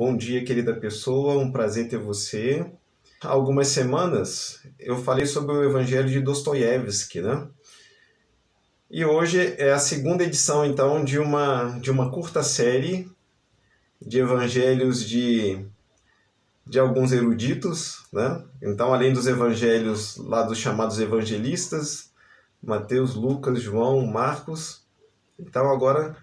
Bom dia, querida pessoa, um prazer ter você. Há algumas semanas eu falei sobre o Evangelho de Dostoiévski, né? E hoje é a segunda edição, então, de uma curta série de evangelhos de alguns eruditos, né? Então, além dos evangelhos lá dos chamados evangelistas, Mateus, Lucas, João, Marcos, então agora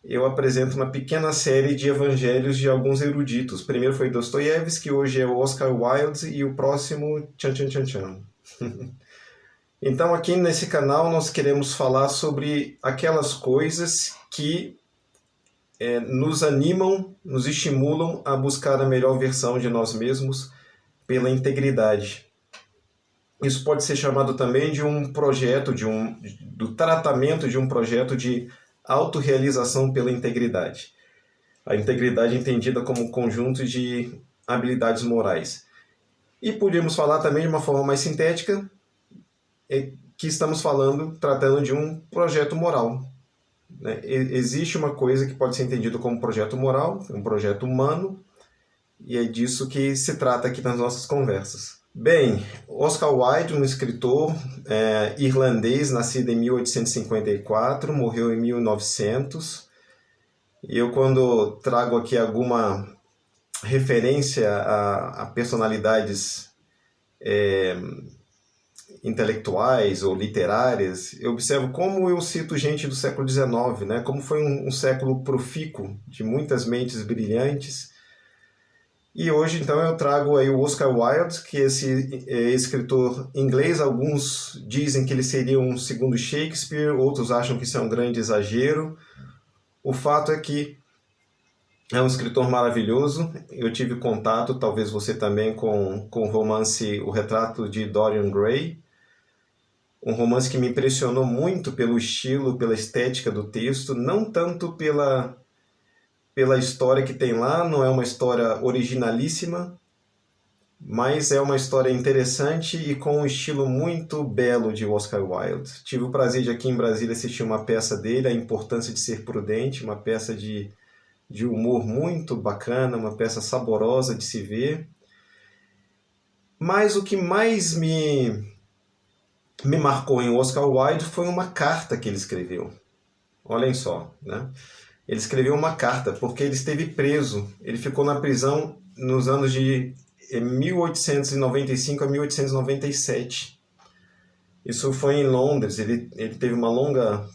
eu apresento uma pequena série de evangelhos de alguns eruditos. Primeiro foi Dostoiévski, hoje é o Oscar Wilde e o próximo tchan tchan tchan tchan. Então aqui nesse canal nós queremos falar sobre aquelas coisas que nos animam, nos estimulam a buscar a melhor versão de nós mesmos pela integridade. Isso pode ser chamado também de um projeto, do tratamento de um projeto de autorrealização pela integridade. A integridade entendida como um conjunto de habilidades morais. E podemos falar também de uma forma mais sintética, que estamos tratando de um projeto moral. Existe uma coisa que pode ser entendida como projeto moral, um projeto humano, e é disso que se trata aqui nas nossas conversas. Bem, Oscar Wilde, um escritor irlandês, nascido em 1854, morreu em 1900. E eu, quando trago aqui alguma referência a personalidades intelectuais ou literárias, eu observo como eu cito gente do século XIX, né? Como foi um século profícuo, de muitas mentes brilhantes. E hoje, então, eu trago aí o Oscar Wilde, que é esse escritor inglês. Alguns dizem que ele seria um segundo Shakespeare, outros acham que isso é um grande exagero. O fato é que é um escritor maravilhoso. Eu tive contato, talvez você também, com o romance O Retrato de Dorian Gray. Um romance que me impressionou muito pelo estilo, pela estética do texto, não tanto pela história que tem lá, não é uma história originalíssima, mas é uma história interessante e com um estilo muito belo de Oscar Wilde. Tive o prazer de aqui em Brasília assistir uma peça dele, A Importância de Ser Prudente, uma peça de humor muito bacana, uma peça saborosa de se ver. Mas o que mais me marcou em Oscar Wilde foi uma carta que ele escreveu. Olhem só, né? Ele escreveu uma carta porque ele esteve preso. Ele ficou na prisão nos anos de 1895 a 1897. Isso foi em Londres. Ele teve uma longa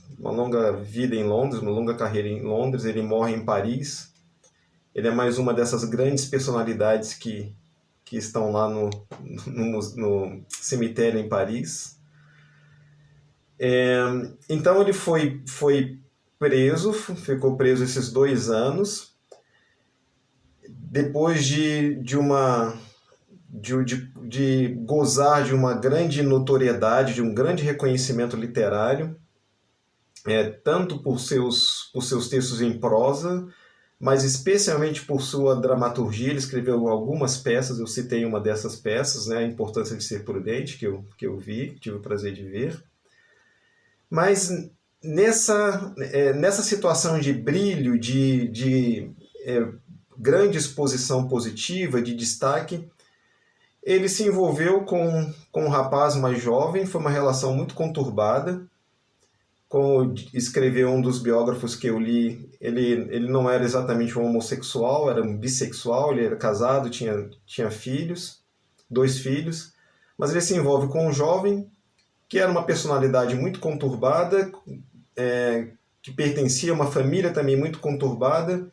vida em Londres, uma longa carreira em Londres. Ele morre em Paris. Ele é mais uma dessas grandes personalidades que estão lá no cemitério em Paris. Então ele foi preso, ficou preso esses 2 anos. Depois de gozar de uma grande notoriedade, de um grande reconhecimento literário, tanto por seus textos em prosa, mas especialmente por sua dramaturgia. Ele escreveu algumas peças, eu citei uma dessas peças, né, A Importância de Ser Prudente, que eu vi, tive o prazer de ver. Mas nessa situação de brilho, de grande exposição positiva, de destaque, ele se envolveu com um rapaz mais jovem. Foi uma relação muito conturbada. Como escreveu um dos biógrafos que eu li, ele não era exatamente um homossexual, era um bissexual. Ele era casado, tinha filhos, 2 filhos, mas ele se envolve com um jovem que era uma personalidade muito conturbada, que pertencia a uma família também muito conturbada.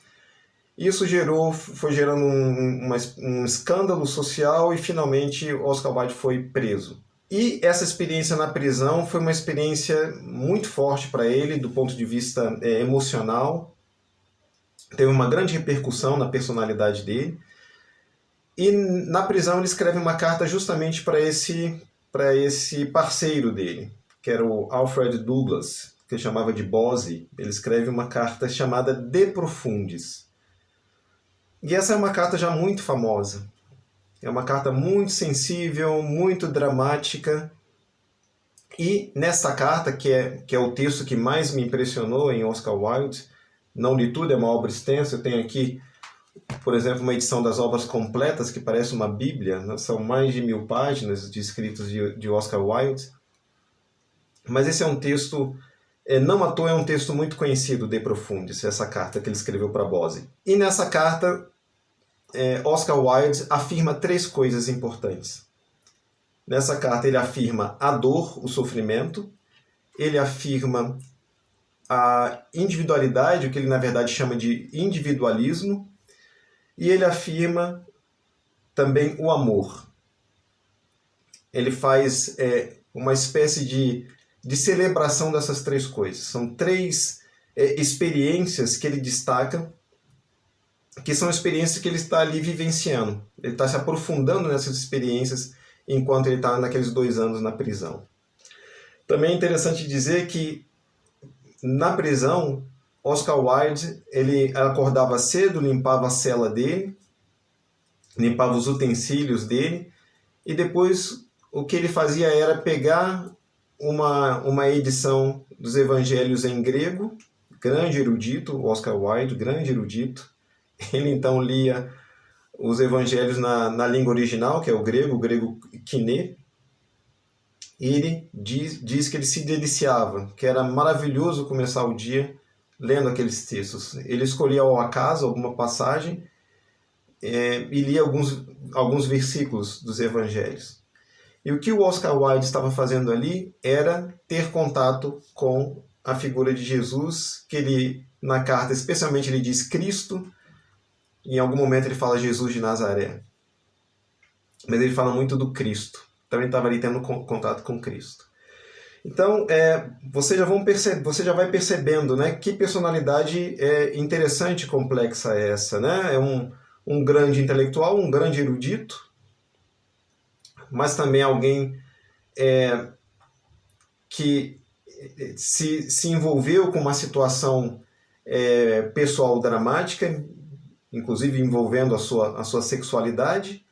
Isso foi gerando um escândalo social e finalmente Oscar Wilde foi preso. E essa experiência na prisão foi uma experiência muito forte para ele do ponto de vista emocional. Teve uma grande repercussão na personalidade dele. E na prisão ele escreve uma carta justamente para esse parceiro dele, que era o Alfred Douglas, que ele chamava de Bosie. Ele escreve uma carta chamada De Profundis. E essa é uma carta já muito famosa. É uma carta muito sensível, muito dramática. E nessa carta, que é o texto que mais me impressionou em Oscar Wilde, não li tudo, é uma obra extensa, eu tenho aqui por exemplo, uma edição das obras completas, que parece uma bíblia, né? São mais de 1000 páginas de escritos de Oscar Wilde. Mas esse é um texto, não à toa é um texto muito conhecido, De Profundis, essa carta que ele escreveu para Bose. E nessa carta, Oscar Wilde afirma 3 coisas importantes. Nessa carta ele afirma a dor, o sofrimento, ele afirma a individualidade, o que ele na verdade chama de individualismo, e ele afirma também o amor. Ele faz uma espécie de celebração dessas 3 coisas. São 3 experiências que ele destaca, que são experiências que ele está ali vivenciando. Ele está se aprofundando nessas experiências enquanto ele está naqueles 2 anos na prisão. Também é interessante dizer que na prisão, Oscar Wilde ele acordava cedo, limpava a cela dele, limpava os utensílios dele, e depois o que ele fazia era pegar uma edição dos evangelhos em grego, grande erudito, Oscar Wilde, grande erudito. Ele então lia os evangelhos na língua original, que é o grego Kiné, e ele diz que ele se deliciava, que era maravilhoso começar o dia lendo aqueles textos. Ele escolhia ao acaso alguma passagem e lia alguns versículos dos evangelhos. E o que o Oscar Wilde estava fazendo ali era ter contato com a figura de Jesus, que ele, na carta, especialmente ele diz Cristo, e em algum momento ele fala Jesus de Nazaré. Mas ele fala muito do Cristo. Então ele estava ali tendo contato com Cristo. Então, você já vai percebendo, né, que personalidade interessante e complexa é essa. Né? É um grande intelectual, um grande erudito, mas também alguém que se envolveu com uma situação pessoal dramática, inclusive envolvendo a sua sexualidade,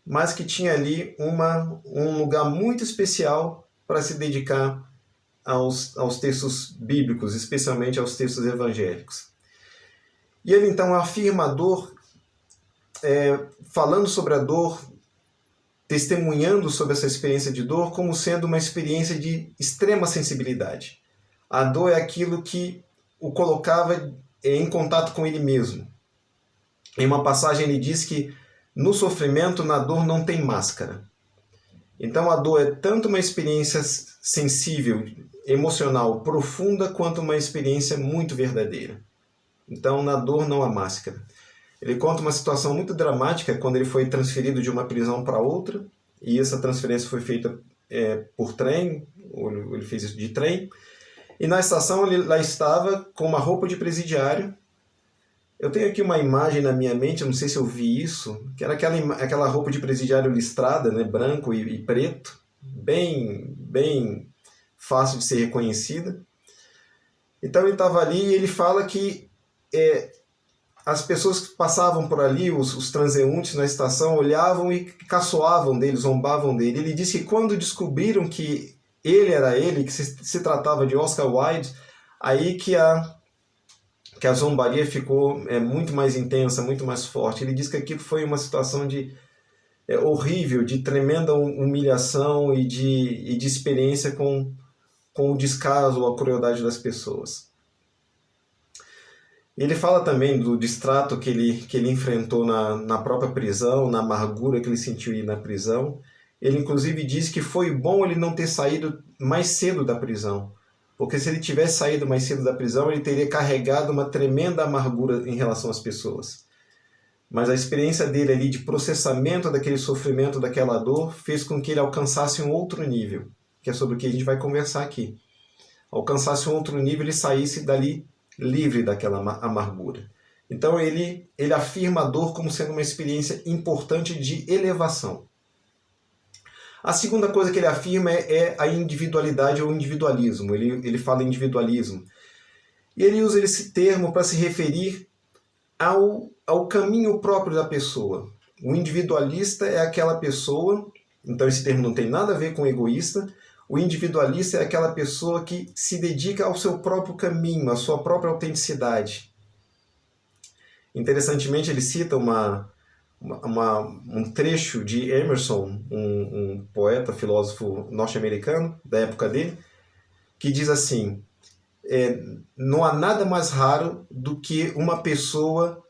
mas que tinha ali um lugar muito especial para se dedicar aos textos bíblicos, especialmente aos textos evangélicos. E ele então afirma a dor, falando sobre a dor, testemunhando sobre essa experiência de dor como sendo uma experiência de extrema sensibilidade. A dor é aquilo que o colocava em contato com ele mesmo. Em uma passagem ele diz que no sofrimento, na dor, não tem máscara. Então a dor é tanto uma experiência sensível, emocional, profunda, quanto uma experiência muito verdadeira. Então na dor não há máscara. Ele conta uma situação muito dramática quando ele foi transferido de uma prisão para outra, e essa transferência foi feita por trem, ou ele fez isso de trem, e na estação ele lá estava com uma roupa de presidiário. Eu tenho aqui uma imagem na minha mente, eu não sei se eu vi isso, que era aquela roupa de presidiário listrada, né, branco e preto, bem fácil de ser reconhecida. Então ele estava ali e ele fala que as pessoas que passavam por ali, os transeuntes na estação, olhavam e caçoavam dele, zombavam dele. Ele disse que quando descobriram que ele era ele, que se tratava de Oscar Wilde, aí que a zombaria ficou muito mais intensa, muito mais forte. Ele diz que aquilo foi uma situação horrível, de tremenda humilhação e de experiência com o descaso ou a crueldade das pessoas. Ele fala também do distrato que ele enfrentou na própria prisão, na amargura que ele sentiu ir na prisão. Ele inclusive diz que foi bom ele não ter saído mais cedo da prisão, porque se ele tivesse saído mais cedo da prisão, ele teria carregado uma tremenda amargura em relação às pessoas. Mas a experiência dele ali de processamento daquele sofrimento, daquela dor, fez com que ele alcançasse um outro nível, que é sobre o que a gente vai conversar aqui. Alcançasse um outro nível e saísse dali livre daquela amargura. Então ele afirma a dor como sendo uma experiência importante de elevação. A segunda coisa que ele afirma é a individualidade ou individualismo. Ele fala individualismo. E ele usa esse termo para se referir ao caminho próprio da pessoa. O individualista é aquela pessoa, então esse termo não tem nada a ver com egoísta. O individualista é aquela pessoa que se dedica ao seu próprio caminho, à sua própria autenticidade. Interessantemente, ele cita um trecho de Emerson, um poeta, filósofo norte-americano da época dele, que diz assim: não há nada mais raro do que uma pessoa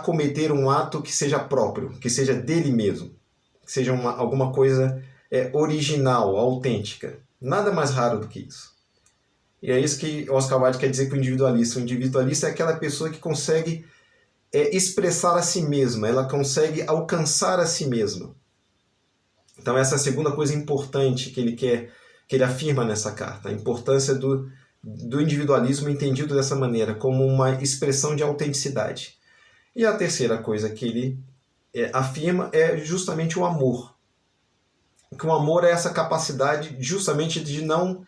cometer um ato que seja próprio, que seja dele mesmo, que seja alguma coisa original, autêntica. Nada mais raro do que isso. E é isso que Oscar Wilde quer dizer com o individualista. O individualista é aquela pessoa que consegue expressar a si mesma, ela consegue alcançar a si mesma. Então essa é a segunda coisa importante que ele afirma nessa carta, a importância do individualismo entendido dessa maneira, como uma expressão de autenticidade. E a terceira coisa que ele afirma é justamente o amor. Que o amor é essa capacidade justamente de não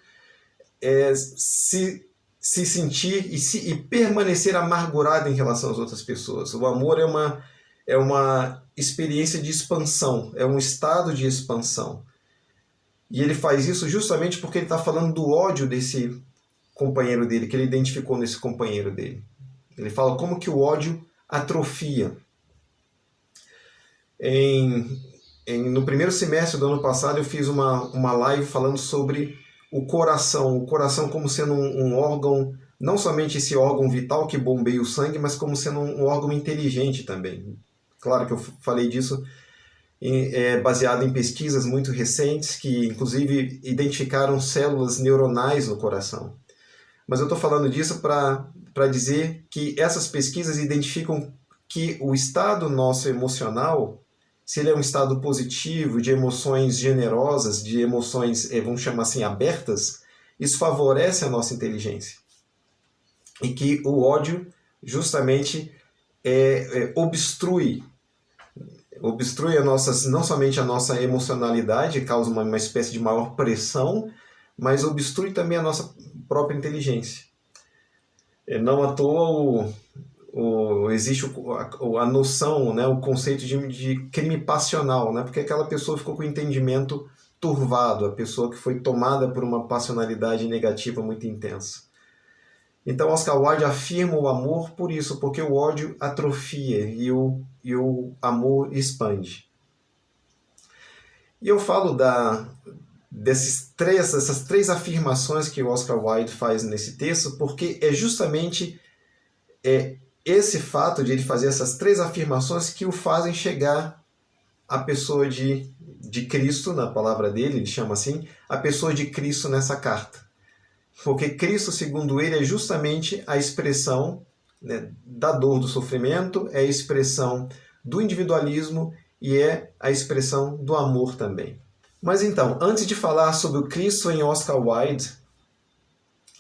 se sentir e permanecer amargurado em relação às outras pessoas. O amor é uma experiência de expansão, é um estado de expansão. E ele faz isso justamente porque ele está falando do ódio desse companheiro dele, que ele identificou nesse companheiro dele. Ele fala como que o ódio atrofia. No primeiro semestre do ano passado eu fiz uma live falando sobre o coração como sendo um órgão, não somente esse órgão vital que bombeia o sangue, mas como sendo um órgão inteligente também. Claro que eu falei disso baseado em pesquisas muito recentes que inclusive identificaram células neuronais no coração. Mas eu estou falando disso para dizer que essas pesquisas identificam que o estado nosso emocional, se ele é um estado positivo, de emoções generosas, de emoções, vamos chamar assim, abertas, isso favorece a nossa inteligência. E que o ódio justamente obstrui não somente a nossa emocionalidade, causa uma espécie de maior pressão, mas obstrui também a nossa própria inteligência. Não à toa existe a noção, né, o conceito de crime passional, né, porque aquela pessoa ficou com o entendimento turvado, a pessoa que foi tomada por uma passionalidade negativa muito intensa. Então Oscar Wilde afirma o amor por isso, porque o ódio atrofia e o amor expande. E eu falo dessas três afirmações que o Oscar Wilde faz nesse texto, porque é justamente esse fato de ele fazer essas três afirmações que o fazem chegar à pessoa de Cristo, na palavra dele, ele chama assim, a pessoa de Cristo nessa carta. Porque Cristo, segundo ele, é justamente a expressão, né, da dor, do sofrimento, é a expressão do individualismo e é a expressão do amor também. Mas então, antes de falar sobre o Cristo em Oscar Wilde,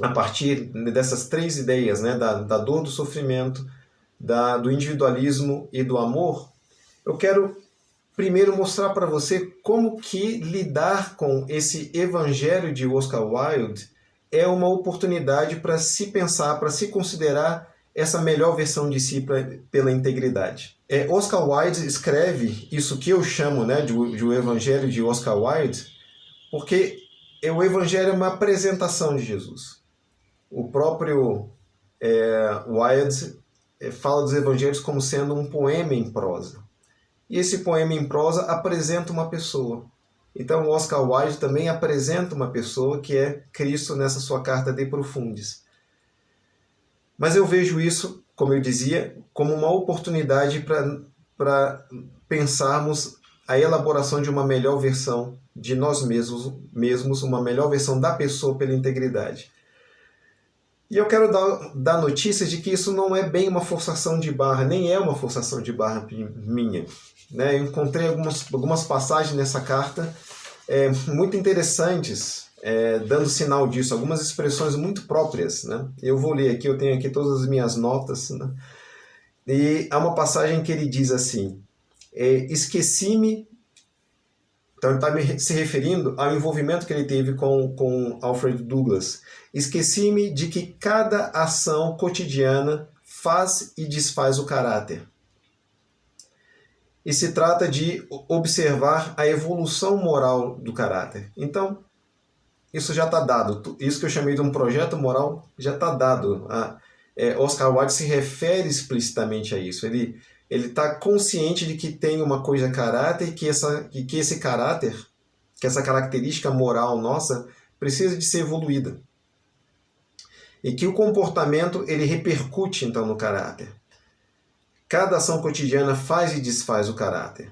a partir dessas três ideias, né, da dor, do sofrimento, do individualismo e do amor, eu quero primeiro mostrar para você como que lidar com esse evangelho de Oscar Wilde é uma oportunidade para se pensar, para se considerar essa melhor versão de si pela integridade. Oscar Wilde escreve isso que eu chamo, né, de o evangelho de Oscar Wilde, porque o evangelho é uma apresentação de Jesus. O próprio Wilde fala dos evangelhos como sendo um poema em prosa. E esse poema em prosa apresenta uma pessoa. Então, Oscar Wilde também apresenta uma pessoa que é Cristo nessa sua carta De Profundis. Mas eu vejo isso, como eu dizia, como uma oportunidade para pensarmos a elaboração de uma melhor versão de nós mesmos, uma melhor versão da pessoa pela integridade. E eu quero dar notícia de que isso não é bem uma forçação de barra, nem é uma forçação de barra minha. Eu encontrei algumas passagens nessa carta muito interessantes, dando sinal disso, algumas expressões muito próprias. Né? Eu vou ler aqui, eu tenho aqui todas as minhas notas. Né? E há uma passagem que ele diz assim: esqueci-me. Então ele está se referindo ao envolvimento que ele teve com Alfred Douglas. Esqueci-me de que cada ação cotidiana faz e desfaz o caráter. E se trata de observar a evolução moral do caráter. Então, isso já está dado. Isso que eu chamei de um projeto moral já está dado. Oscar Wilde se refere explicitamente a isso. Ele está consciente de que tem uma coisa caráter e que esse caráter, que essa característica moral nossa, precisa de ser evoluída. E que o comportamento ele repercute então no caráter. Cada ação cotidiana faz e desfaz o caráter.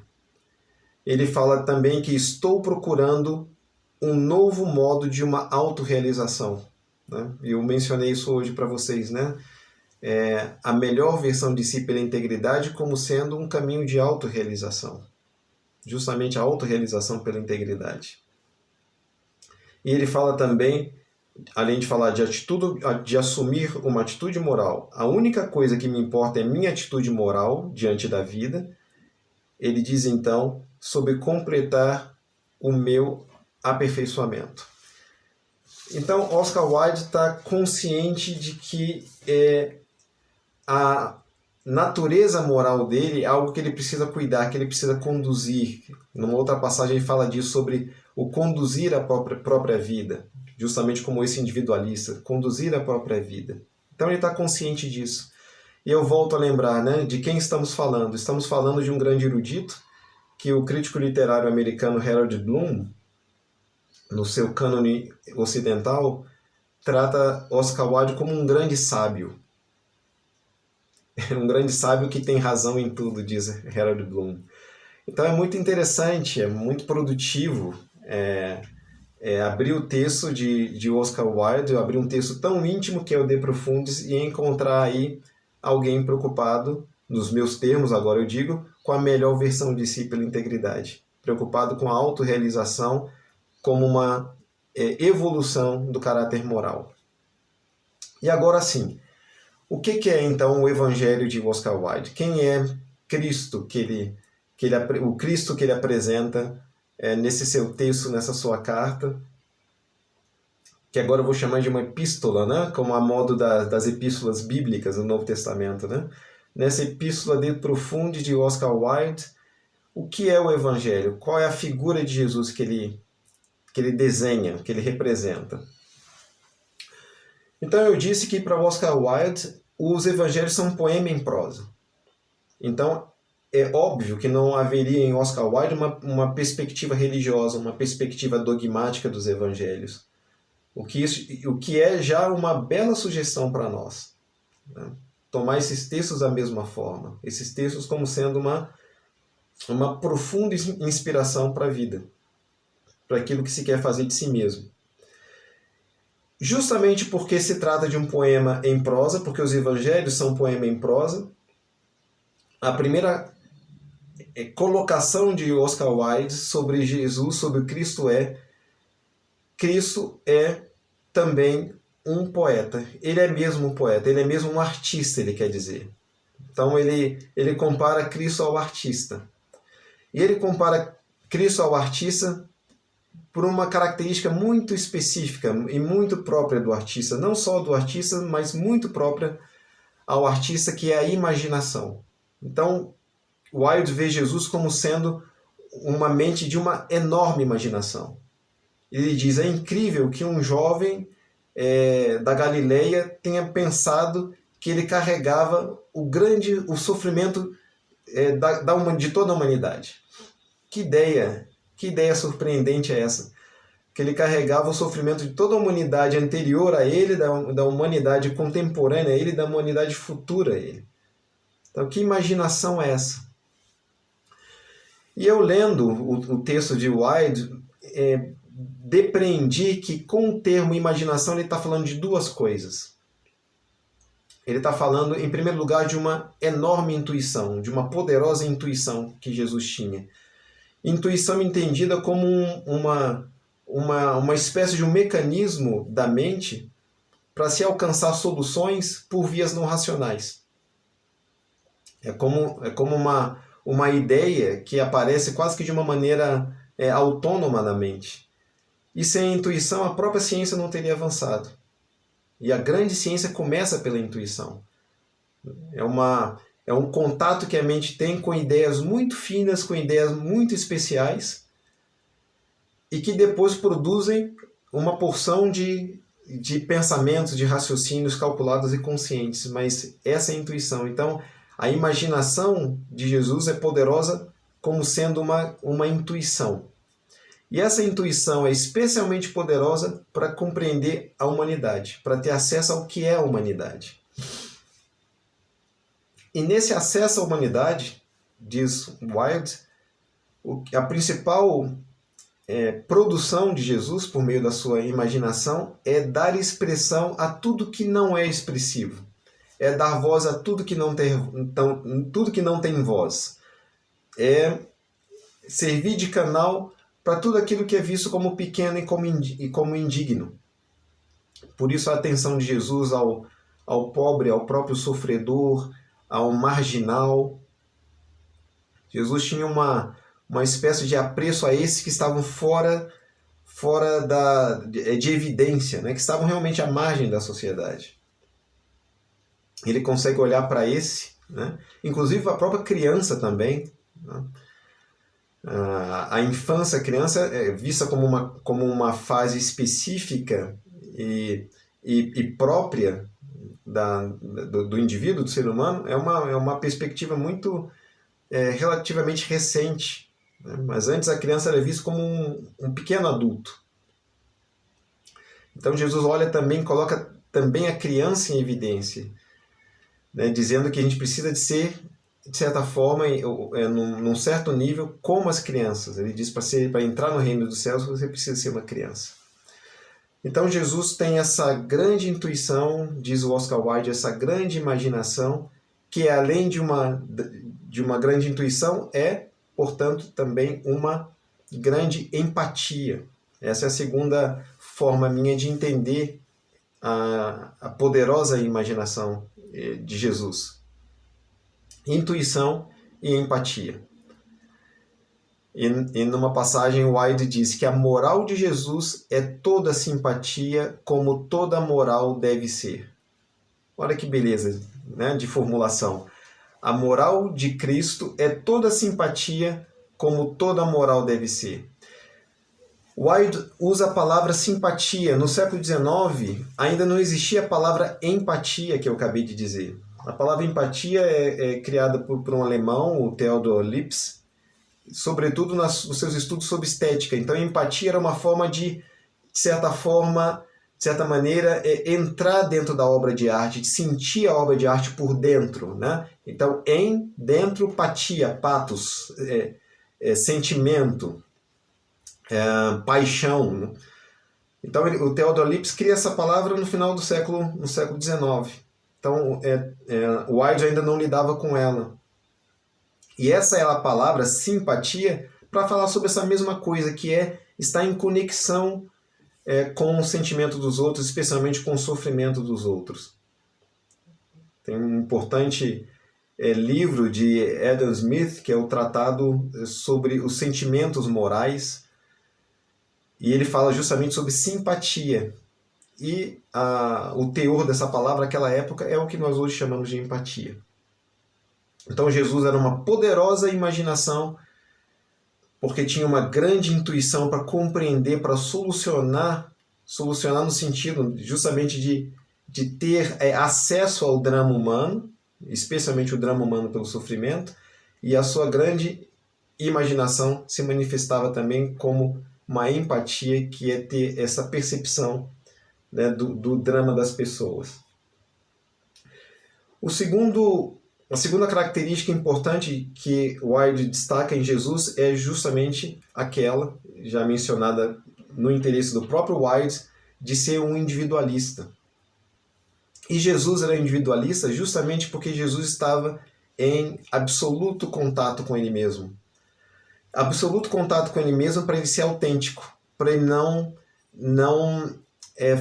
Ele fala também que estou procurando um novo modo de uma autorrealização. Né? Eu mencionei isso hoje para vocês, né? A melhor versão de si pela integridade como sendo um caminho de autorrealização. Justamente a autorrealização pela integridade. E ele fala também, além de falar de assumir uma atitude moral, a única coisa que me importa é minha atitude moral diante da vida. Ele diz então sobre completar o meu aperfeiçoamento. Então, Oscar Wilde está consciente de que a natureza moral dele é algo que ele precisa cuidar, que ele precisa conduzir. Numa outra passagem ele fala disso sobre o conduzir a própria vida, justamente como esse individualista, conduzir a própria vida. Então ele está consciente disso. E eu volto a lembrar, né, de quem estamos falando. Estamos falando de um grande erudito, que o crítico literário americano Harold Bloom, no seu cânone ocidental, trata Oscar Wilde como um grande sábio. Um grande sábio que tem razão em tudo, diz Harold Bloom. Então é muito interessante, é muito produtivo abrir o texto de Oscar Wilde, abrir um texto tão íntimo que é o De Profundis e encontrar aí alguém preocupado, nos meus termos agora eu digo, com a melhor versão de si pela integridade. Preocupado com a autorrealização como uma evolução do caráter moral. E agora sim, o que é então o Evangelho de Oscar Wilde? Quem é Cristo o Cristo que ele apresenta nesse seu texto, nessa sua carta, que agora eu vou chamar de uma epístola, né? Como a modo das epístolas bíblicas do Novo Testamento, né? Nessa epístola De Profundis de Oscar Wilde, o que é o Evangelho? Qual é a figura de Jesus que ele desenha, que ele representa? Então eu disse que para Oscar Wilde os evangelhos são um poema em prosa. Então é óbvio que não haveria em Oscar Wilde uma perspectiva religiosa, uma perspectiva dogmática dos evangelhos. O que é já uma bela sugestão para nós. Né? Tomar esses textos da mesma forma. Esses textos como sendo uma profunda inspiração para a vida. Para aquilo que se quer fazer de si mesmo. Justamente porque se trata de um poema em prosa, porque os evangelhos são um poema em prosa, a primeira colocação de Oscar Wilde sobre Jesus, sobre Cristo também um poeta. Ele é mesmo um poeta, ele é mesmo um artista, ele quer dizer. Então ele compara Cristo ao artista. E ele compara Cristo ao artista por uma característica muito específica e muito própria do artista. Não só do artista, mas muito própria ao artista, que é a imaginação. Então, Wilde vê Jesus como sendo uma mente de uma enorme imaginação. Ele diz, é incrível que um jovem da Galileia tenha pensado que ele carregava o sofrimento de toda a humanidade. Que ideia surpreendente é essa? Que ele carregava o sofrimento de toda a humanidade anterior a ele, da humanidade contemporânea a ele, da humanidade futura a ele. Então, que imaginação é essa? E eu lendo o texto de Wilde, depreendi que com o termo imaginação ele está falando de duas coisas. Ele está falando, em primeiro lugar, de uma enorme intuição, de uma poderosa intuição que Jesus tinha. Intuição entendida como uma espécie de um mecanismo da mente para se alcançar soluções por vias não racionais. É como uma ideia que aparece quase que de uma maneira autônoma na mente. E sem a intuição, a própria ciência não teria avançado. E a grande ciência começa pela intuição. É um contato que a mente tem com ideias muito finas, com ideias muito especiais, e que depois produzem uma porção de de pensamentos, de raciocínios calculados e conscientes, mas essa é a intuição. Então, a imaginação de Jesus é poderosa como sendo uma intuição. E essa intuição é especialmente poderosa para compreender a humanidade, para ter acesso ao que é a humanidade. E nesse acesso à humanidade, diz Wilde, a principal produção de Jesus, por meio da sua imaginação, é dar expressão a tudo que não é expressivo. É dar voz a tudo que não tem voz. É servir de canal para tudo aquilo que é visto como pequeno e como indigno. Por isso a atenção de Jesus ao pobre, ao próprio sofredor, ao marginal. Jesus tinha uma espécie de apreço a esses que estavam fora de evidência, né? Que estavam realmente à margem da sociedade. Ele consegue olhar para esse, né? Inclusive a própria criança também, né? A infância, a criança é vista como uma fase específica e própria do indivíduo, do ser humano. É uma perspectiva muito relativamente recente, né? Mas antes a criança era vista como um pequeno adulto. Então Jesus coloca também a criança em evidência, né? Dizendo que a gente precisa de ser, de certa forma, num certo nível, como as crianças. Ele diz para entrar no reino dos céus você precisa ser uma criança. Então Jesus tem essa grande intuição, diz o Oscar Wilde, essa grande imaginação, que além de uma grande intuição, portanto, também uma grande empatia. Essa é a segunda forma minha de entender a poderosa imaginação de Jesus. Intuição e empatia. E numa passagem, Wilde diz que a moral de Jesus é toda simpatia, como toda moral deve ser. Olha que beleza, né, de formulação. A moral de Cristo é toda simpatia, como toda moral deve ser. Wilde usa a palavra simpatia. No século XIX, ainda não existia a palavra empatia, que eu acabei de dizer. A palavra empatia é criada por um alemão, o Theodor Lipps, sobretudo nos seus estudos sobre estética. Então, a empatia era uma forma de certa maneira, entrar dentro da obra de arte, de sentir a obra de arte por dentro, né? Então, dentro, patia, pathos, sentimento, paixão, né? Então, o Theodor Lipps cria essa palavra no final do século XIX. Então, o Wilde ainda não lidava com ela. E essa é a palavra simpatia para falar sobre essa mesma coisa, que estar em conexão com o sentimento dos outros, especialmente com o sofrimento dos outros. Tem um importante livro de Adam Smith, que é o Tratado sobre os Sentimentos Morais, e ele fala justamente sobre simpatia. E o teor dessa palavra naquela época é o que nós hoje chamamos de empatia. Então Jesus era uma poderosa imaginação, porque tinha uma grande intuição para compreender, para solucionar no sentido justamente de ter acesso ao drama humano, especialmente o drama humano pelo sofrimento, e a sua grande imaginação se manifestava também como uma empatia, que é ter essa percepção, né, do drama das pessoas. A segunda característica importante que Wilde destaca em Jesus é justamente aquela, já mencionada no interesse do próprio Wilde, de ser um individualista. E Jesus era individualista justamente porque Jesus estava em absoluto contato com ele mesmo. Absoluto contato com ele mesmo para ele ser autêntico, para ele não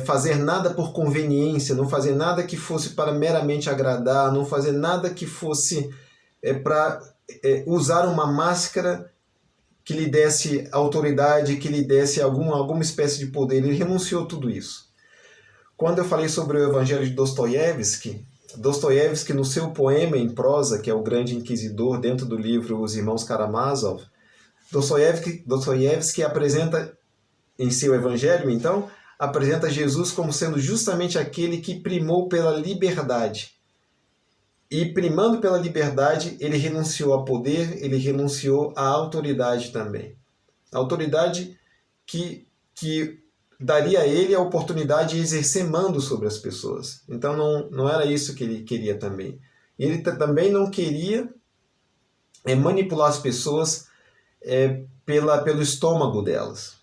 fazer nada por conveniência, não fazer nada que fosse para meramente agradar, não fazer nada que fosse para usar uma máscara que lhe desse autoridade, que lhe desse alguma espécie de poder. Ele renunciou a tudo isso. Quando eu falei sobre o Evangelho de Dostoiévski, no seu poema em prosa, que é o Grande Inquisidor, dentro do livro Os Irmãos Karamazov, Dostoiévski apresenta em seu Evangelho, então, apresenta Jesus como sendo justamente aquele que primou pela liberdade. E primando pela liberdade, ele renunciou a poder, ele renunciou à autoridade também. A autoridade que daria a ele a oportunidade de exercer mando sobre as pessoas. Então não era isso que ele queria também. E ele também não queria manipular as pessoas pelo estômago delas.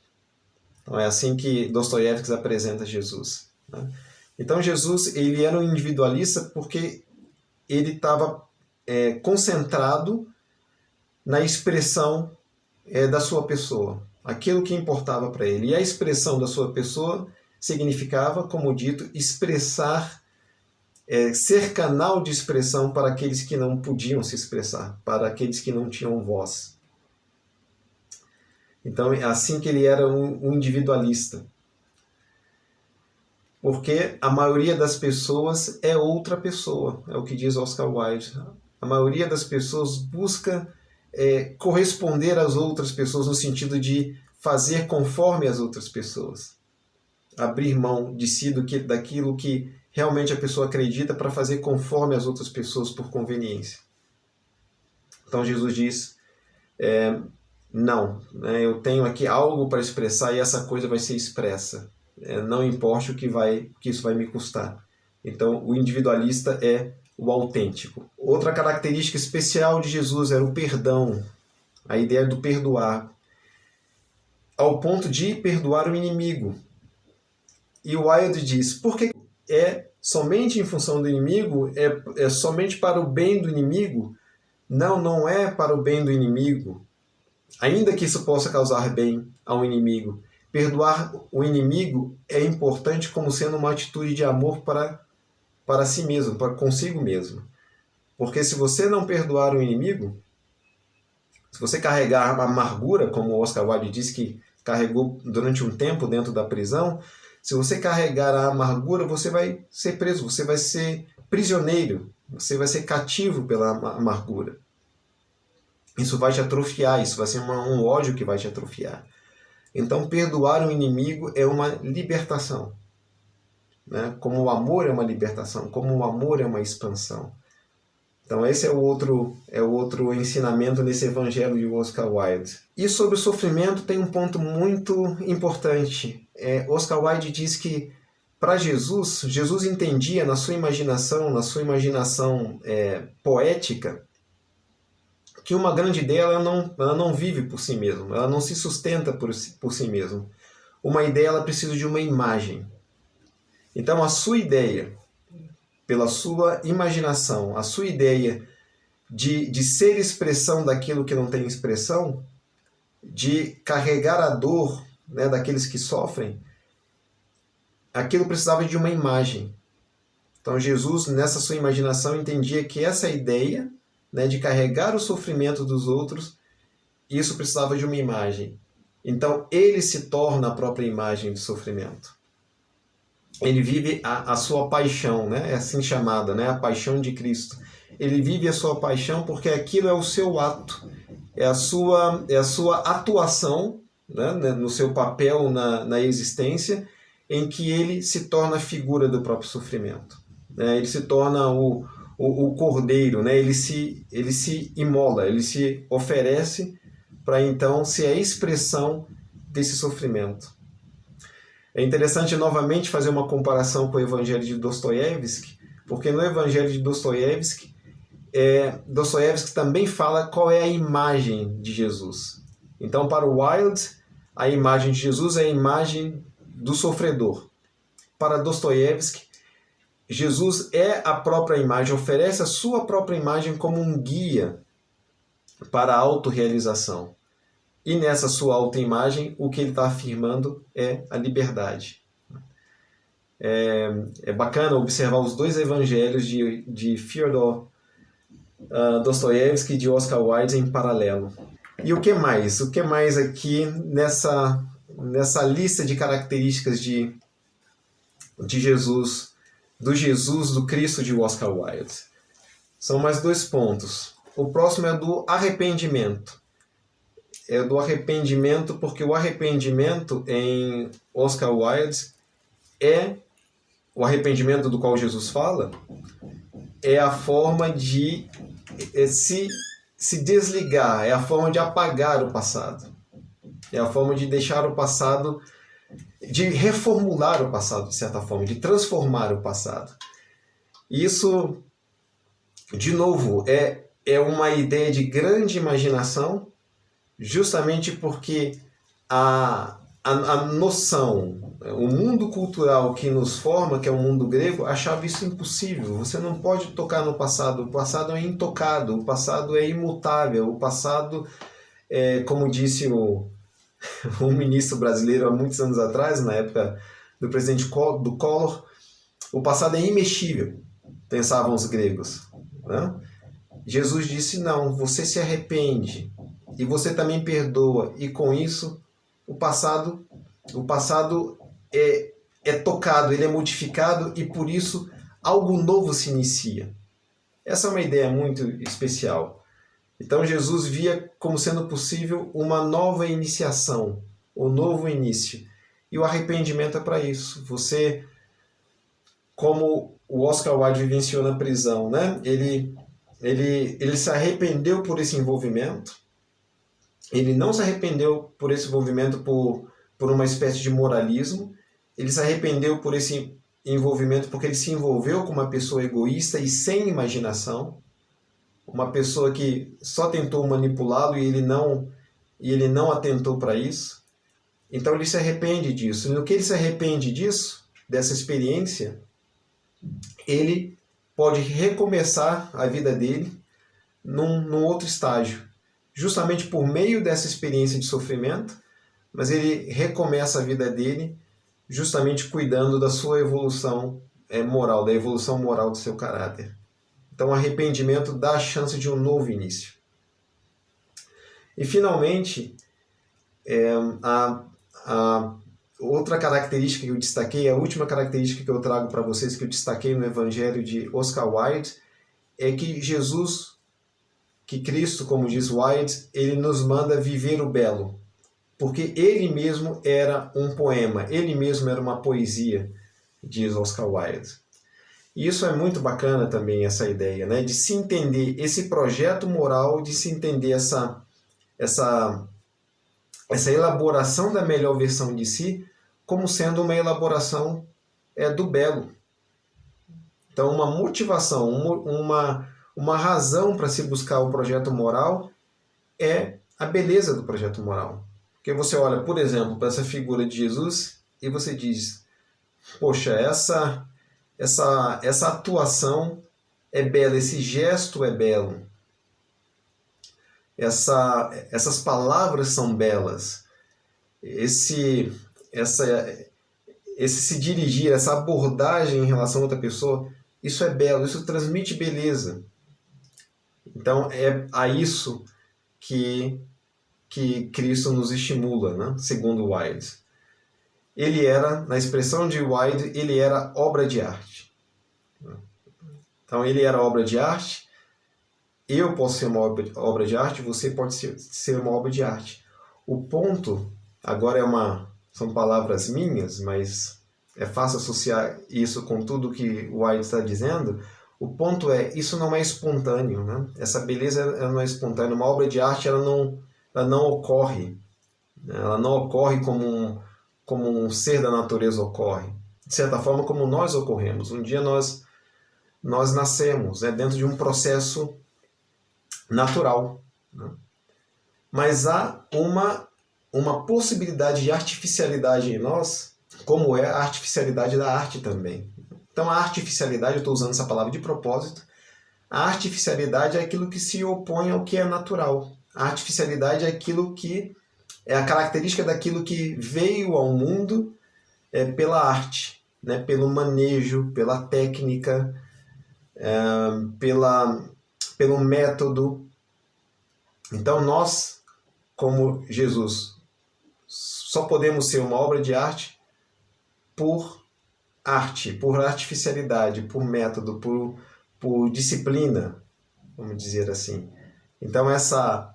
Então é assim que Dostoiévski apresenta Jesus, né? Então Jesus ele era um individualista porque ele estava concentrado na expressão da sua pessoa, aquilo que importava para ele. E a expressão da sua pessoa significava, como dito, expressar, ser canal de expressão para aqueles que não podiam se expressar, para aqueles que não tinham voz. Então é assim que ele era um individualista. Porque a maioria das pessoas é outra pessoa, é o que diz Oscar Wilde. A maioria das pessoas busca corresponder às outras pessoas no sentido de fazer conforme as outras pessoas. Abrir mão de si daquilo que realmente a pessoa acredita para fazer conforme as outras pessoas por conveniência. Então Jesus diz, não, né, eu tenho aqui algo para expressar e essa coisa vai ser expressa. Não importa que isso vai me custar. Então, o individualista é o autêntico. Outra característica especial de Jesus era o perdão, a ideia do perdoar, ao ponto de perdoar o inimigo. E o Wilde diz, porque é somente em função do inimigo? É somente para o bem do inimigo? Não é para o bem do inimigo, ainda que isso possa causar bem ao inimigo. Perdoar o inimigo é importante como sendo uma atitude de amor para si mesmo, para consigo mesmo. Porque se você não perdoar o inimigo, se você carregar a amargura, como o Oscar Wilde disse que carregou durante um tempo dentro da prisão, se você carregar a amargura, você vai ser preso, você vai ser prisioneiro, você vai ser cativo pela amargura. Isso vai te atrofiar, isso vai ser um ódio que vai te atrofiar. Então, perdoar o inimigo é uma libertação, né? Como o amor é uma libertação, como o amor é uma expansão. Então, esse é o outro ensinamento nesse evangelho de Oscar Wilde. E sobre o sofrimento tem um ponto muito importante. Oscar Wilde diz que, para Jesus entendia na sua imaginação poética, que uma grande ideia ela não vive por si mesma, ela não se sustenta por si mesma. Uma ideia ela precisa de uma imagem. Então a sua ideia, pela sua imaginação, a sua ideia de ser expressão daquilo que não tem expressão, de carregar a dor, né, daqueles que sofrem, aquilo precisava de uma imagem. Então Jesus, nessa sua imaginação, entendia que essa ideia, né, de carregar o sofrimento dos outros, isso precisava de uma imagem. Então ele se torna a própria imagem de sofrimento. Ele vive a sua paixão, né, é assim chamada, né, a paixão de Cristo. Ele vive a sua paixão porque aquilo é o seu ato, é a sua atuação, né, no seu papel na existência, em que ele se torna a figura do próprio sofrimento. Né, ele se torna o cordeiro, né? Ele se imola, ele se oferece para então ser a expressão desse sofrimento. É interessante novamente fazer uma comparação com o Evangelho de Dostoiévski, porque no Evangelho de Dostoiévski, Dostoiévski também fala qual é a imagem de Jesus. Então, para o Wilde, a imagem de Jesus é a imagem do sofredor. Para Dostoiévski, Jesus é a própria imagem, oferece a sua própria imagem como um guia para a autorrealização. E nessa sua autoimagem, o que ele está afirmando é a liberdade. É bacana observar os dois evangelhos de Fyodor Dostoiévski e de Oscar Wilde em paralelo. E o que mais? O que mais aqui nessa lista de características de Jesus, do Cristo de Oscar Wilde? São mais dois pontos. O próximo é do arrependimento. É do arrependimento porque o arrependimento em Oscar Wilde é o arrependimento do qual Jesus fala, é a forma de se desligar, é a forma de apagar o passado. É a forma de deixar o passado, de reformular o passado, de certa forma, de transformar o passado. Isso, de novo, é uma ideia de grande imaginação, justamente porque a noção, o mundo cultural que nos forma, que é o mundo grego, achava isso impossível. Você não pode tocar no passado. O passado é intocado, o passado é imutável, o passado, como disse um ministro brasileiro há muitos anos atrás, na época do presidente do Collor, o passado é imexível, pensavam os gregos, né? Jesus disse, não, você se arrepende e você também perdoa, e com isso o passado é tocado, ele é modificado, e por isso algo novo se inicia. Essa é uma ideia muito especial. Então Jesus via como sendo possível uma nova iniciação, um novo início. E o arrependimento é para isso. Você, como o Oscar Wilde vivenciou na prisão, né? Ele se arrependeu por esse envolvimento. Ele não se arrependeu por esse envolvimento por uma espécie de moralismo. Ele se arrependeu por esse envolvimento porque ele se envolveu com uma pessoa egoísta e sem imaginação, uma pessoa que só tentou manipulá-lo e ele não atentou para isso. Então ele se arrepende disso. E no que ele se arrepende disso, dessa experiência, ele pode recomeçar a vida dele num outro estágio. Justamente por meio dessa experiência de sofrimento, mas ele recomeça a vida dele justamente cuidando da sua evolução moral, da evolução moral do seu caráter. Então o arrependimento dá a chance de um novo início. E finalmente, a outra característica que eu destaquei, a última característica que eu trago para vocês, que eu destaquei no Evangelho de Oscar Wilde, é que Cristo, como diz Wilde, ele nos manda viver o belo. Porque ele mesmo era um poema, ele mesmo era uma poesia, diz Oscar Wilde. E isso é muito bacana também, essa ideia, né? De se entender esse projeto moral, de se entender essa elaboração da melhor versão de si como sendo uma elaboração do belo. Então, uma motivação, uma razão para se buscar o projeto moral é a beleza do projeto moral. Porque você olha, por exemplo, para essa figura de Jesus e você diz, poxa, essa atuação é bela, esse gesto é belo, essas palavras são belas, esse se dirigir, essa abordagem em relação a outra pessoa, isso é belo, isso transmite beleza. Então é a isso que Cristo nos estimula, né? Segundo Wilde. Ele era, na expressão de Wilde, ele era obra de arte. Então ele era obra de arte, eu posso ser uma obra de arte, você pode ser uma obra de arte. O ponto, agora são palavras minhas, mas é fácil associar isso com tudo que o Wilde está dizendo. O ponto isso não é espontâneo, né? Essa beleza ela não é espontânea. Uma obra de arte ela não ocorre. Ela não ocorre como um ser da natureza ocorre. De certa forma, como nós ocorremos. Um dia nós nascemos dentro de um processo natural, né? Mas há uma possibilidade de artificialidade em nós, como é a artificialidade da arte também. Então a artificialidade, eu estou usando essa palavra de propósito, a artificialidade é aquilo que se opõe ao que é natural. A artificialidade é aquilo que é a característica daquilo que veio ao mundo pela arte, né? Pelo manejo, pela técnica, pelo método. Então nós, como Jesus, só podemos ser uma obra de arte por arte, por artificialidade, por método, por disciplina, vamos dizer assim. Então essa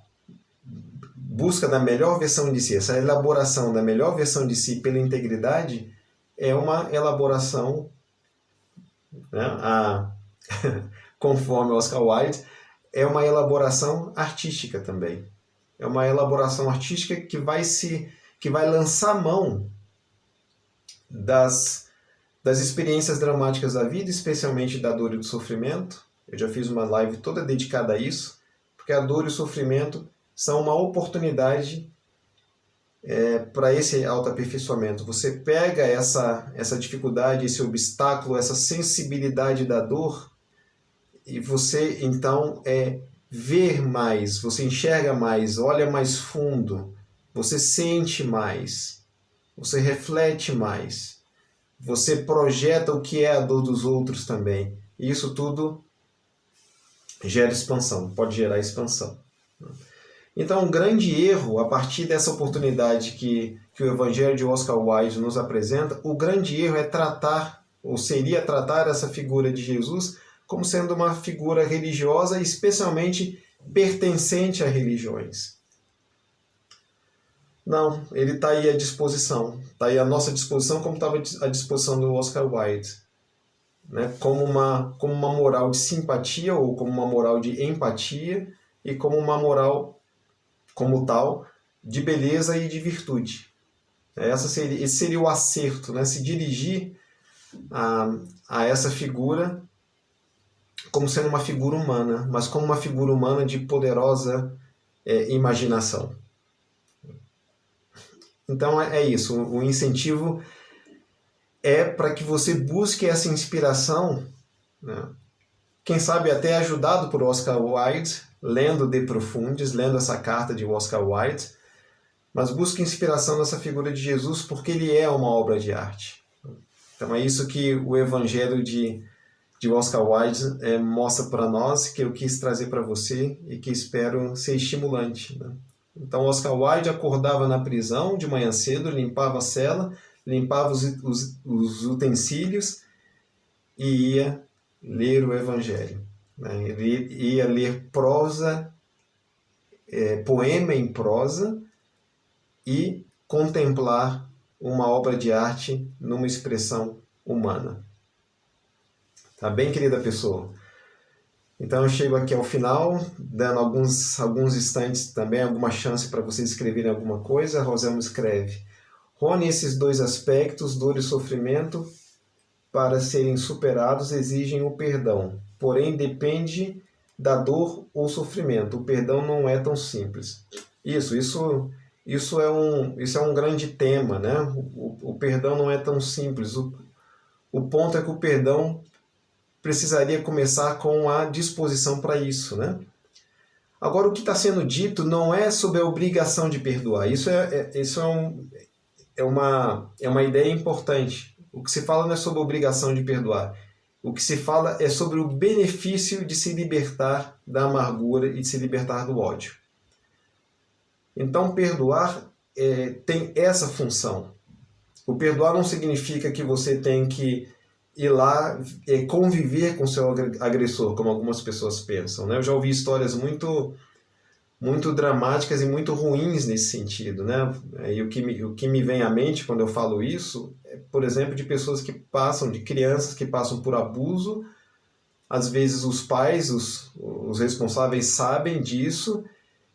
busca da melhor versão de si, essa elaboração da melhor versão de si pela integridade é uma elaboração, né, conforme Oscar Wilde, é uma elaboração artística também. É uma elaboração artística que vai lançar mão das experiências dramáticas da vida, especialmente da dor e do sofrimento. Eu já fiz uma live toda dedicada a isso, porque a dor e o sofrimento são uma oportunidade para esse autoaperfeiçoamento. Você pega essa dificuldade, esse obstáculo, essa sensibilidade da dor, e você então vê mais, você enxerga mais, olha mais fundo, você sente mais, você reflete mais, você projeta o que é a dor dos outros também. E isso tudo gera expansão, pode gerar expansão. Então, um grande erro, a partir dessa oportunidade que o Evangelho de Oscar Wilde nos apresenta, o grande erro é tratar, ou seria tratar essa figura de Jesus como sendo uma figura religiosa, especialmente pertencente a religiões. Não, ele está aí à disposição, está aí à nossa disposição como estava à disposição do Oscar Wilde, né? Como uma moral de simpatia ou como uma moral de empatia e como uma moral como tal, de beleza e de virtude. Esse seria o acerto, né? Se dirigir a essa figura como sendo uma figura humana, mas como uma figura humana de poderosa imaginação. Então é isso, o incentivo é para que você busque essa inspiração, né? Quem sabe até ajudado por Oscar Wilde, lendo De Profundis, lendo essa carta de Oscar Wilde, mas busque inspiração nessa figura de Jesus porque ele é uma obra de arte. Então é isso que o Evangelho de Oscar Wilde mostra para nós, que eu quis trazer para você e que espero ser estimulante, né? Então Oscar Wilde acordava na prisão de manhã cedo, limpava a cela, limpava os utensílios e ia ler o Evangelho. Ele ia ler prosa, poema em prosa, e contemplar uma obra de arte numa expressão humana. Tá bem, querida pessoa? Então eu chego aqui ao final, dando alguns instantes também, alguma chance para vocês escreverem alguma coisa. A Roselma escreve: Rony, esses dois aspectos, dor e sofrimento, para serem superados exigem o perdão. Porém, depende da dor ou sofrimento. O perdão não é tão simples. Isso é um grande tema, né? O perdão não é tão simples. O ponto é que o perdão precisaria começar com a disposição para isso, né? Agora, o que está sendo dito não é sobre a obrigação de perdoar. Isso é uma ideia importante. O que se fala não é sobre a obrigação de perdoar. O que se fala é sobre o benefício de se libertar da amargura e de se libertar do ódio. Então, perdoar tem essa função. O perdoar não significa que você tem que ir lá conviver com seu agressor, como algumas pessoas pensam, né? Eu já ouvi histórias muito dramáticas e muito ruins nesse sentido, né? E o que me vem à mente quando eu falo isso é, por exemplo, de de crianças que passam por abuso. Às vezes os pais, os responsáveis sabem disso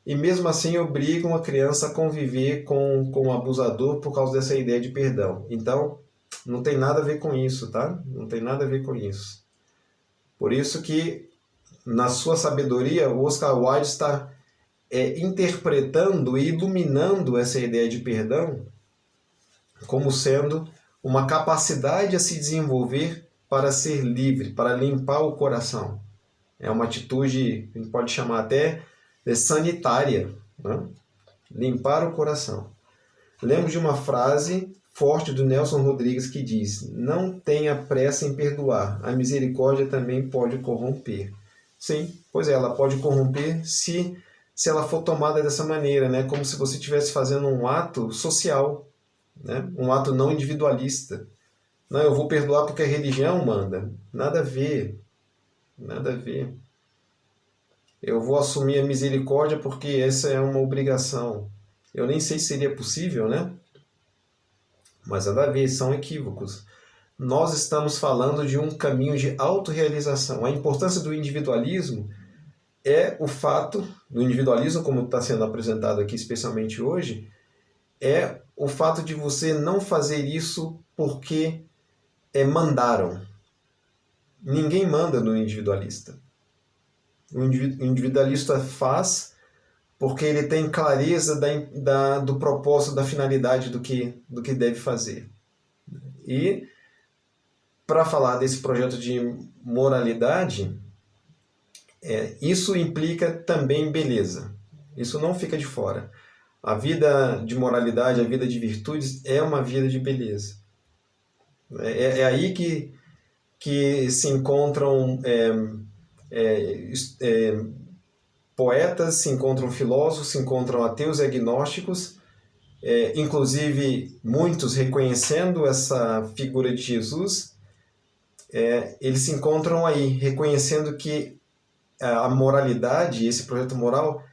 e mesmo assim obrigam a criança a conviver com o abusador por causa dessa ideia de perdão. Então, não tem nada a ver com isso, tá? Não tem nada a ver com isso. Por isso que, na sua sabedoria, o Oscar Wilde está interpretando e iluminando essa ideia de perdão como sendo uma capacidade a se desenvolver para ser livre, para limpar o coração. É uma atitude, a gente pode chamar até de sanitária, né? Limpar o coração. Lembro de uma frase forte do Nelson Rodrigues que diz: não tenha pressa em perdoar, a misericórdia também pode corromper. Sim, pois é, ela pode corromper se ela for tomada dessa maneira, né? Como se você estivesse fazendo um ato social, né? Um ato não individualista. Não, eu vou perdoar porque a religião manda. Nada a ver. Nada a ver. Eu vou assumir a misericórdia porque essa é uma obrigação. Eu nem sei se seria possível, né? mas nada a ver, são equívocos. Nós estamos falando de um caminho de autorrealização. A importância do individualismo é o fato, do individualismo como está sendo apresentado aqui, especialmente hoje, é o fato de você não fazer isso porque mandaram. Ninguém manda no individualista. O individualista faz porque ele tem clareza do propósito, da finalidade do que deve fazer. E, para falar desse projeto de moralidade, isso implica também beleza. Isso não fica de fora. A vida de moralidade, a vida de virtudes é uma vida de beleza. É aí que se encontram poetas, se encontram filósofos, se encontram ateus e agnósticos, inclusive muitos reconhecendo essa figura de Jesus, eles se encontram aí, reconhecendo que a moralidade, esse projeto moral,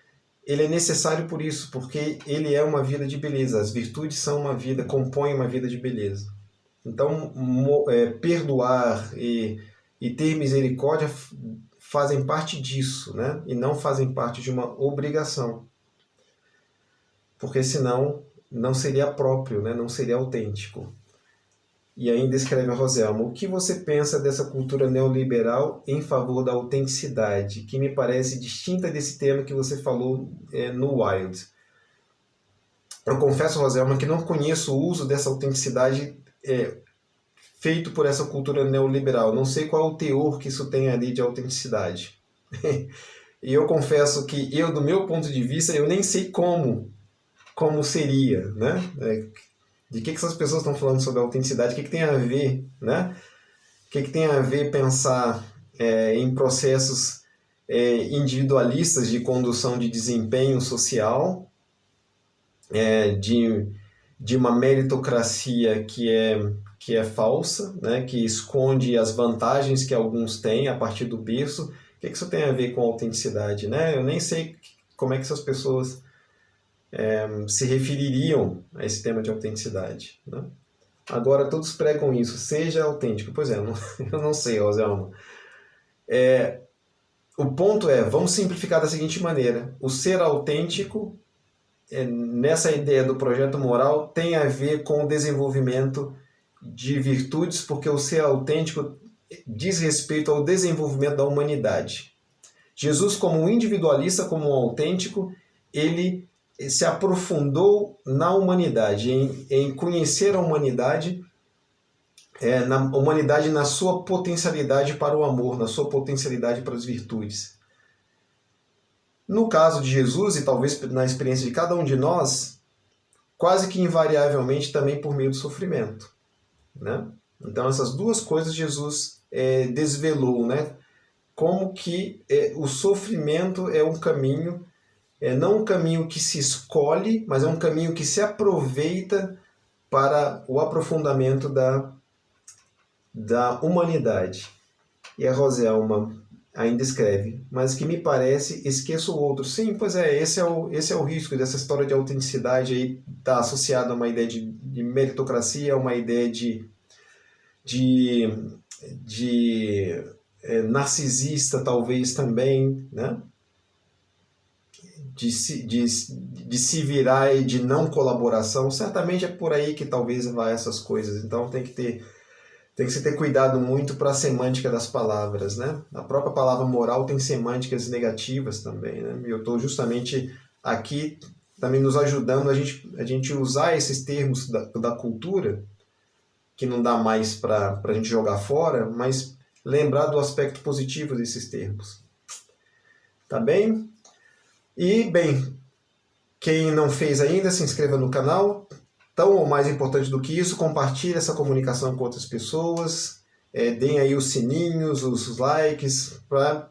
ele é necessário por isso, porque ele é uma vida de beleza. As virtudes são uma vida, compõem uma vida de beleza. Então, perdoar e ter misericórdia fazem parte disso, né? E não fazem parte de uma obrigação. Porque senão não seria próprio, né? Não seria autêntico. E ainda escreve a Roselma: o que você pensa dessa cultura neoliberal em favor da autenticidade, que me parece distinta desse tema que você falou no Wild? Eu confesso, Roselma, que não conheço o uso dessa autenticidade feito por essa cultura neoliberal. Não sei qual o teor que isso tem ali de autenticidade. E eu confesso que eu, do meu ponto de vista, eu nem sei como seria, né? De que essas pessoas estão falando sobre autenticidade, o que tem a ver, né? O que tem a ver pensar em processos individualistas de condução de desempenho social, de uma meritocracia que é falsa, né? Que esconde as vantagens que alguns têm a partir do berço. O que isso tem a ver com autenticidade, né? Eu nem sei como é que essas pessoas se refeririam a esse tema de autenticidade, né? Agora todos pregam isso, seja autêntico. Pois é, eu não sei, Roselma. O ponto vamos simplificar da seguinte maneira: o ser autêntico, nessa ideia do projeto moral, tem a ver com o desenvolvimento de virtudes, porque o ser autêntico diz respeito ao desenvolvimento da humanidade. Jesus, como um individualista, como um autêntico, ele se aprofundou na humanidade, em conhecer a humanidade, na humanidade na sua potencialidade para o amor, na sua potencialidade para as virtudes. No caso de Jesus, e talvez na experiência de cada um de nós, quase que invariavelmente também por meio do sofrimento, né? Então essas duas coisas Jesus desvelou, né? Como que o sofrimento é um caminho, não um caminho que se escolhe, mas é um caminho que se aproveita para o aprofundamento da humanidade. E a Roselma ainda escreve: mas que me parece, esqueço o outro. Sim, pois esse é o risco dessa história de autenticidade aí, está associada a uma ideia de meritocracia, a uma ideia de narcisista, talvez também, né? De se virar e de não colaboração. Certamente é por aí que talvez vai essas coisas. Então tem que se ter cuidado muito para a semântica das palavras, né? A própria palavra moral tem semânticas negativas também, né? E eu estou justamente aqui também nos ajudando a gente usar esses termos da cultura, que não dá mais para a gente jogar fora, mas lembrar do aspecto positivo desses termos. Tá bem? E, bem, quem não fez ainda, se inscreva no canal. Tão ou mais importante do que isso, compartilhe essa comunicação com outras pessoas, deem aí os sininhos, os likes, para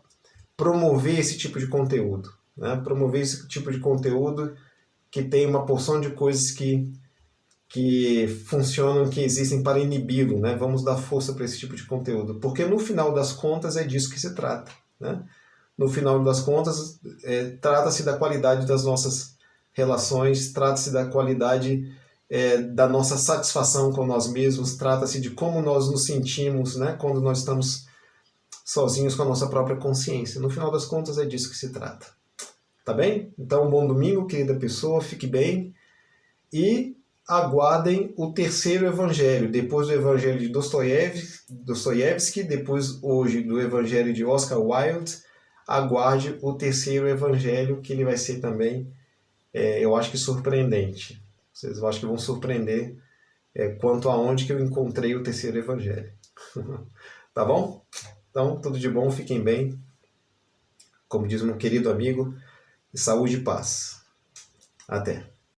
promover esse tipo de conteúdo, né? Promover esse tipo de conteúdo que tem uma porção de coisas que funcionam, que existem para inibi-lo, né? Vamos dar força para esse tipo de conteúdo, porque no final das contas é disso que se trata, né? No final das contas, trata-se da qualidade das nossas relações, trata-se da qualidade da nossa satisfação com nós mesmos, trata-se de como nós nos sentimos, né, quando nós estamos sozinhos com a nossa própria consciência. No final das contas, é disso que se trata. Tá bem? Então, um bom domingo, querida pessoa, fique bem e aguardem o terceiro evangelho, depois do evangelho de Dostoiévski, depois hoje do evangelho de Oscar Wilde, aguarde o terceiro evangelho, que ele vai ser também, eu acho que surpreendente. Vocês eu acho que vão surpreender quanto aonde que eu encontrei o terceiro evangelho. Tá bom? Então, tudo de bom, fiquem bem. Como diz meu querido amigo, saúde e paz. Até.